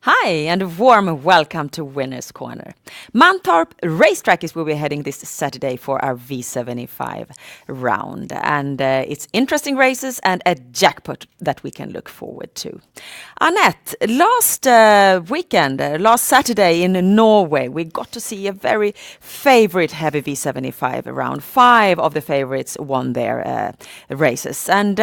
Hi, and a warm welcome to Winner's Corner. Mantorp Racetrack is where we're heading this Saturday for our V75 round. And it's interesting races and a jackpot that we can look forward to. Annette, last Saturday in Norway, we got to see a very favorite heavy V75 round. 5 of the favorites won their races. And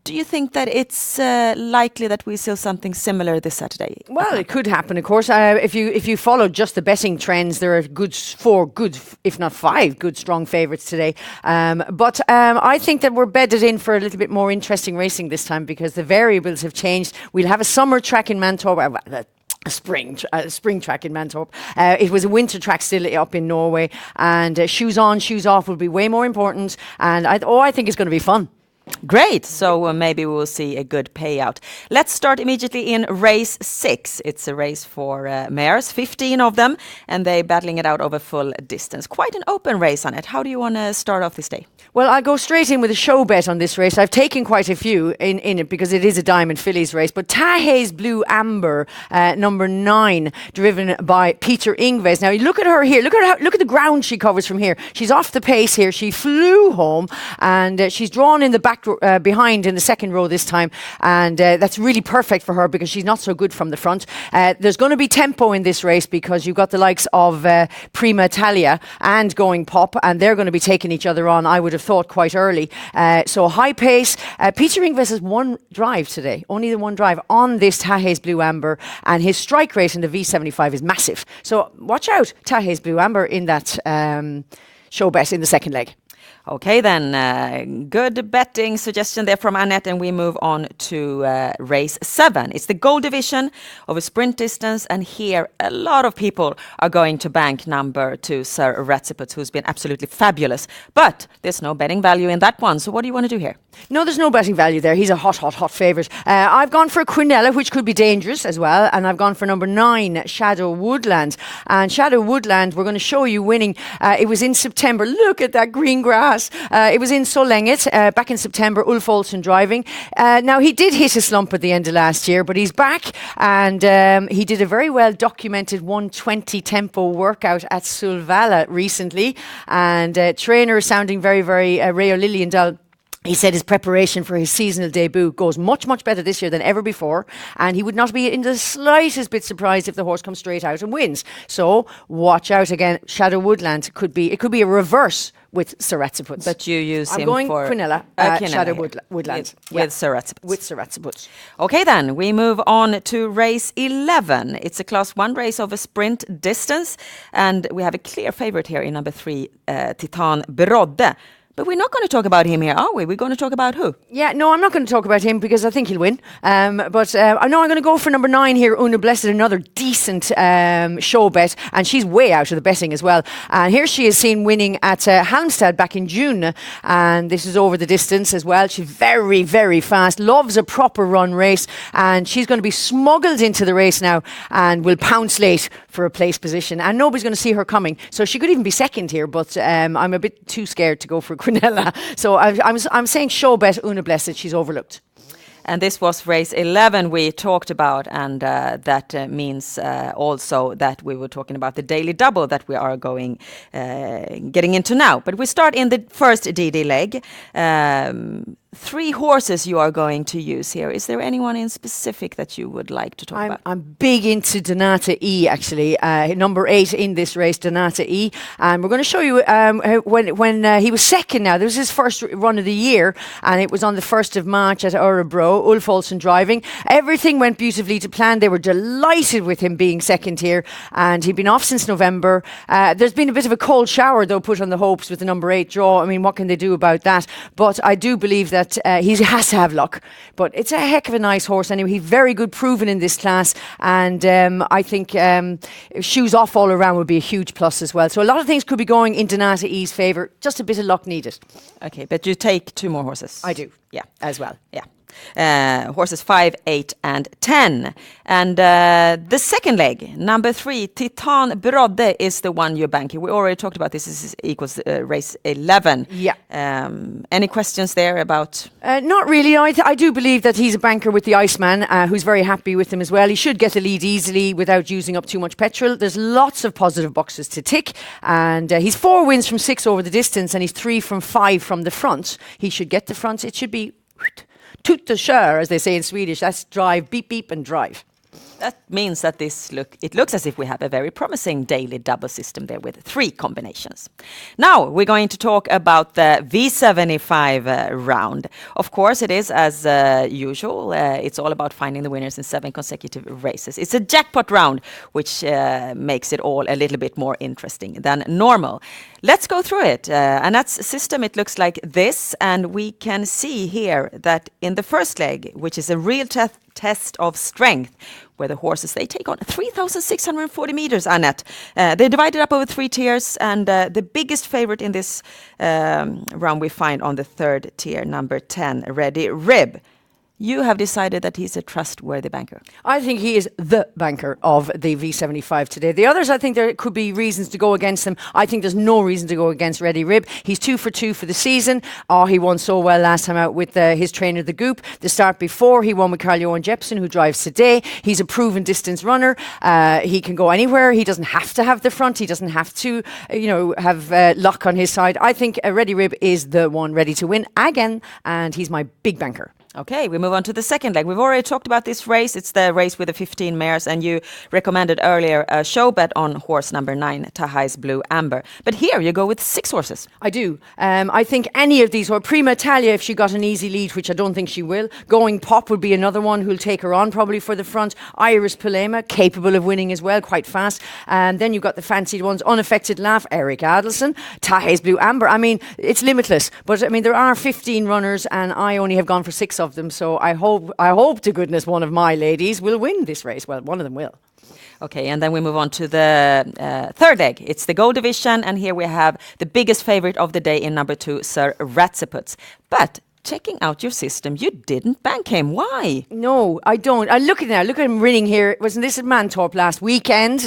do you think that it's likely that we see something similar this Saturday? Well, it could happen, of course. If you follow just the betting trends, there are 4 good, if not 5 good, strong favourites today. But I think that we're bedded in for a little bit more interesting racing this time because the variables have changed. We'll have a summer track in Mantorp. A spring track in Mantorp. It was a winter track still up in Norway, and shoes on, shoes off will be way more important. And I think it's going to be fun. Great. So maybe we will see a good payout. Let's start immediately in race 6. It's a race for mares, 15 of them, and they're battling it out over full distance. Quite an open race on it. How do you want to start off this day? Well, I'll go straight in with a show bet on this race. I've taken quite a few in it because it is a Diamond Fillies race. But Tahay's Blue Amber, number 9, driven by Peter Ingves. Now, you look at her here. Look at the ground she covers from here. She's off the pace here. She flew home, and she's drawn in the back behind in the second row this time, and that's really perfect for her because she's not so good from the front. There's going to be tempo in this race because you've got the likes of Prima Talia and Going Pop, and they're going to be taking each other on, I would have thought, quite early. So high pace. Peter Ingves has one drive today, only the one drive on this Tahay's Blue Amber, and his strike rate in the V75 is massive. So watch out, Tahay's Blue Amber in that show bet in the second leg. Okay, then good betting suggestion there from Annette, and we move on to race 7. It's the gold division of a sprint distance, and here a lot of people are going to bank number 2, Sir Ratsiput, who's been absolutely fabulous. But there's no betting value in that one, so what do you want to do here? No, there's no betting value there. He's a hot favourite. I've gone for Quinella, which could be dangerous as well, and I've gone for number 9, Shadow Woodland. And Shadow Woodland, we're going to show you winning. It was in September. Look at that green grass. It was in Solenget back in September, Ulf Olsen driving. Now, he did hit a slump at the end of last year, but he's back, and he did a very well documented 120 tempo workout at Solvalla recently, and trainer sounding very, very Rayo Liliendahl. He said his preparation for his seasonal debut goes much, much better this year than ever before, and he would not be in the slightest bit surprised if the horse comes straight out and wins. So watch out again. Shadow Woodland could be a reverse with Sir Ratsiput. But you use I'm him going for Quinella, Shadow Woodland with Sir Ratsiput. With Sir Ratsiput. Okay, then we move on to race 11. It's a Class 1 race of a sprint distance, and we have a clear favorite here in number 3, Titan Brodde. But we're not going to talk about him here, are we? We're going to talk about who? Yeah, no, I'm not going to talk about him because I think he'll win. But I know I'm going to go for number 9 here, Una Blessed, another decent show bet. And she's way out of the betting as well. And here she is seen winning at Halmstad back in June. And this is over the distance as well. She's very, very fast, loves a proper run race. And she's going to be smuggled into the race now and will pounce late for a place position. And nobody's going to see her coming. So she could even be second here. But I'm a bit too scared to go for Quinella. So I'm saying show bet Una Blessed. She's overlooked. And this was race 11 we talked about, and that means also that we were talking about the daily double that we are getting into now. But we start in the first DD leg. 3 horses you are going to use here. Is there anyone in specific that you would like to talk about? I'm big into Donata E, actually. Number 8 in this race, Donata E. And we're going to show you when he was second now. This was his first run of the year, and it was on the 1st of March at Örebro, Ulf Olsen driving. Everything went beautifully to plan. They were delighted with him being second here, and he'd been off since November. There's been a bit of a cold shower, though, put on the hopes with the number 8 draw. I mean, what can they do about that? But I do believe that he has to have luck, but it's a heck of a nice horse anyway. He's very good, proven in this class, and I think shoes off all around would be a huge plus as well. So a lot of things could be going in Donata E's favour. Just a bit of luck needed. Okay, but you take 2 more horses. I do. Yeah, as well. Yeah. horses 5, 8, and 10. And the second leg, number 3, Titan Brodde, is the one you're banking. We already talked about this. This is equals race 11. Yeah. Any questions there about? Not really. I do believe that he's a banker with the Iceman, who's very happy with him as well. He should get the lead easily without using up too much petrol. There's lots of positive boxes to tick, and he's 4 wins from 6 over the distance, and he's 3 from 5 from the front. He should get the front. It should be toot the kör, as they say in Swedish. That's drive, beep, beep, and drive. That means that it looks as if we have a very promising daily double system there with 3 combinations. Now we're going to talk about the V75 round. Of course, it is as usual. It's all about finding the winners in 7 consecutive races. It's a jackpot round, which makes it all a little bit more interesting than normal. Let's go through it. Annette's system, it looks like this, and we can see here that in the first leg, which is a real test of strength, where the horses, they take on 3,640 meters, Annette. They divide it up over 3 tiers, and the biggest favorite in this round we find on the 3rd tier, number 10, Ready Rib. You have decided that he's a trustworthy banker. I think he is the banker of the V75 today. The others, I think there could be reasons to go against him. I think there's no reason to go against Ready Rib. He's 2 for 2 for the season. Oh, he won so well last time out with his trainer, the Goop. The start before, he won with Carl-Johan Jeppson, who drives today. He's a proven distance runner. He can go anywhere. He doesn't have to have the front. He doesn't have to, have luck on his side. I think Ready Rib is the one ready to win again, and he's my big banker. Okay, we move on to the second leg. We've already talked about this race. It's the race with the 15 mares, and you recommended earlier a show bet on horse number 9, Tahai's Blue Amber. But here you go with 6 horses. I do. I think any of these, or Prima Talia, if she got an easy lead, which I don't think she will. Going Pop would be another one who'll take her on probably for the front. Iris Polema, capable of winning as well, quite fast. And then you've got the fancied ones, Unaffected Laugh, Eric Adelson, Tahai's Blue Amber. I mean, it's limitless. But I mean, there are 15 runners, and I only have gone for 6 of them, so I hope to goodness one of my ladies will win this race. Well, one of them will. Okay, and then we move on to the 3rd leg. It's the Gold Division, and here we have the biggest favorite of the day in number 2, Sir Ratziputs. But checking out your system, you didn't bank him. Why? No, I don't. Look at him running here. Wasn't this at Mantorp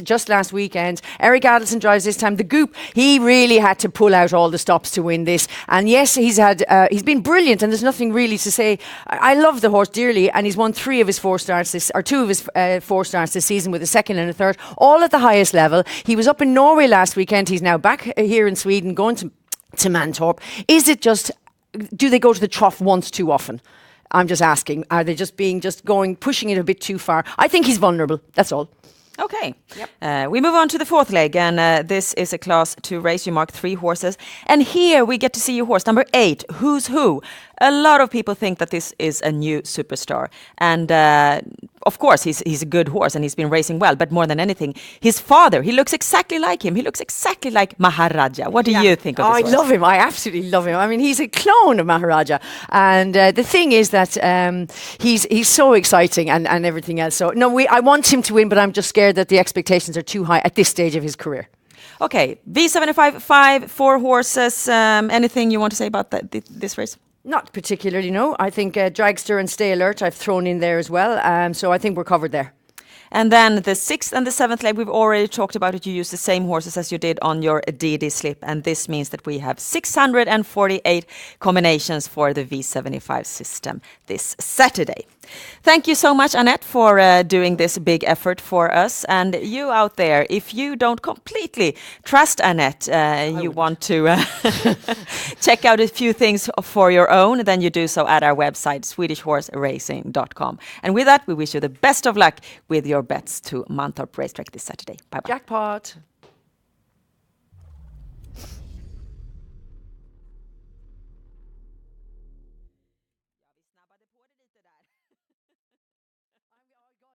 just last weekend? Eric Adelson drives this time. The Goop, he really had to pull out all the stops to win this. And yes, he's been brilliant, and there's nothing really to say. I love the horse dearly, and he's won 2 of his 4 starts this season with a 2nd and a 3rd, all at the highest level. He was up in Norway last weekend. He's now back here in Sweden, going to Mantorp. Is it just... Do they go to the trough once too often? I'm just asking. Are they pushing it a bit too far? I think he's vulnerable. That's all. Okay. Yep. We move on to the 4th leg, and this is a Class 2 race. You mark 3 horses, and here we get to see your horse, number 8, Who's Who. A lot of people think that this is a new superstar, and of course he's a good horse and he's been racing well, but more than anything, his father, he looks exactly like him. He looks exactly like Maharaja. What do you think of this horse? I love him. I absolutely love him. I mean, he's a clone of Maharaja, and the thing is that he's so exciting and everything else. So no, I want him to win, but I'm just scared that the expectations are too high at this stage of his career. Okay, V75 4 horses. Anything you want to say about this race? Not particularly, no. I think Dragster and Stay Alert I've thrown in there as well. So I think we're covered there. And then the 6th and the 7th leg, we've already talked about it. You use the same horses as you did on your DD slip. And this means that we have 648 combinations for the V75 system this Saturday. Thank you so much, Annette, for doing this big effort for us. And you out there, if you don't completely trust Annette, you want to check out a few things for your own, then you do so at our website, swedishhorseracing.com. And with that, we wish you the best of luck with your bets to Mantorp Racetrack this Saturday. Bye-bye. Jackpot.